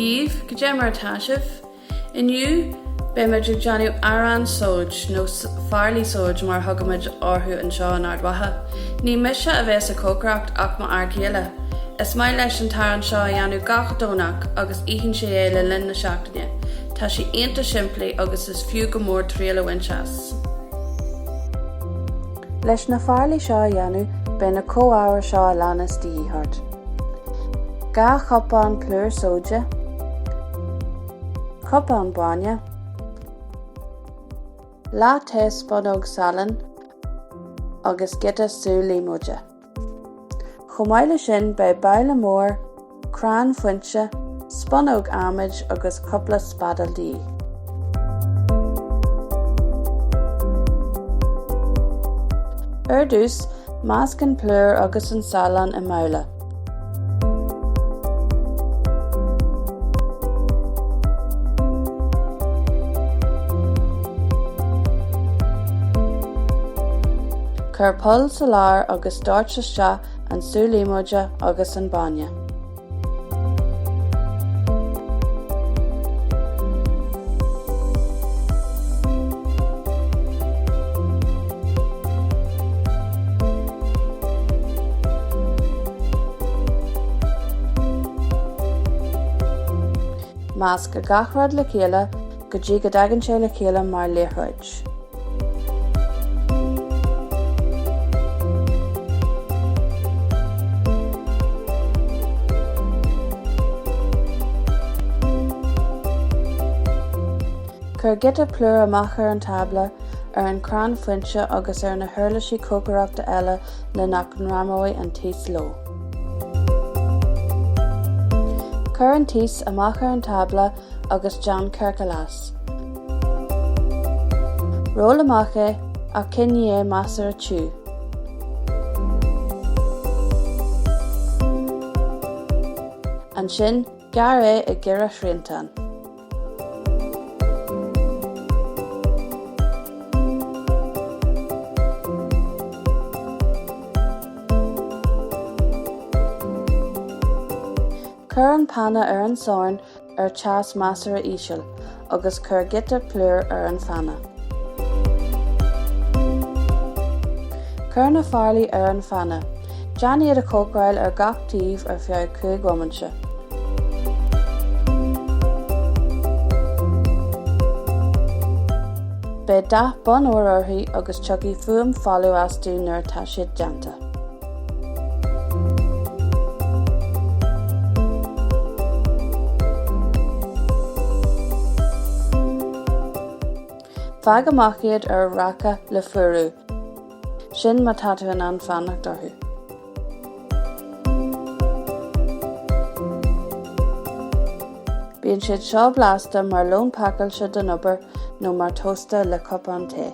Díomh go dé mar taisibh, inniu be muid ag Johnny Aran Sóid nó Farlaí Sóid mar thugamid orthú an seo an ardmhaithe. Ní mise a bheits a cócaireacht ach má ardchéile. Is maiid leis an tairn seo a dhéanamh gach dónach agus íchann sé é le linn na seachtaine. Tá sé aonanta simplí agus is fiú go mór tríal a winseas. Leis na Farlaí seo a dhéanamh be na cóábhar seo a leannas díthart. Ga chopán plúr sóide, copán baine, lá té sponóg salan agus gita súlaí muide. Chomáile sin be mbaile mór, crán foinse, sponóg amid agus coppla spadal dí. Dús, máscan plúr agus an salan i mbaile. Cur pol sa lár agus dúirt isteach an súlaí muide agus an baine. Más go gachrad le chéile go dtí go dtagann sé le chéile mar léithreid. Cur gita plúr amach ar an tabla ar an crán foinse agus ar na thuirlisí cócaireachta eile le nach an ramóid an tíos ló. Cur an tíos amach ar an tabla agus John Cercalas. Ról amach é a cinne é measar a tú. An sin gar é i gCiire Shriantan. Cur an panna ar an sáin ar teas measar a íseal, agus cur gita plúr ar an fanna. Cur na Farlaí ar an fanna. Deannaí a cócrail ar gach tíomh ar feadh 5 womanse. Be 10 bon orthaí agus tugadh fuam fallú asú nuair tá siad deanta. Feadh amach iad ar racha le furú, sin má tátaíonn an fannach dorthú. Bíonn siad seo blasta mar lón pacail se den obair nó mar tósta le cupán té.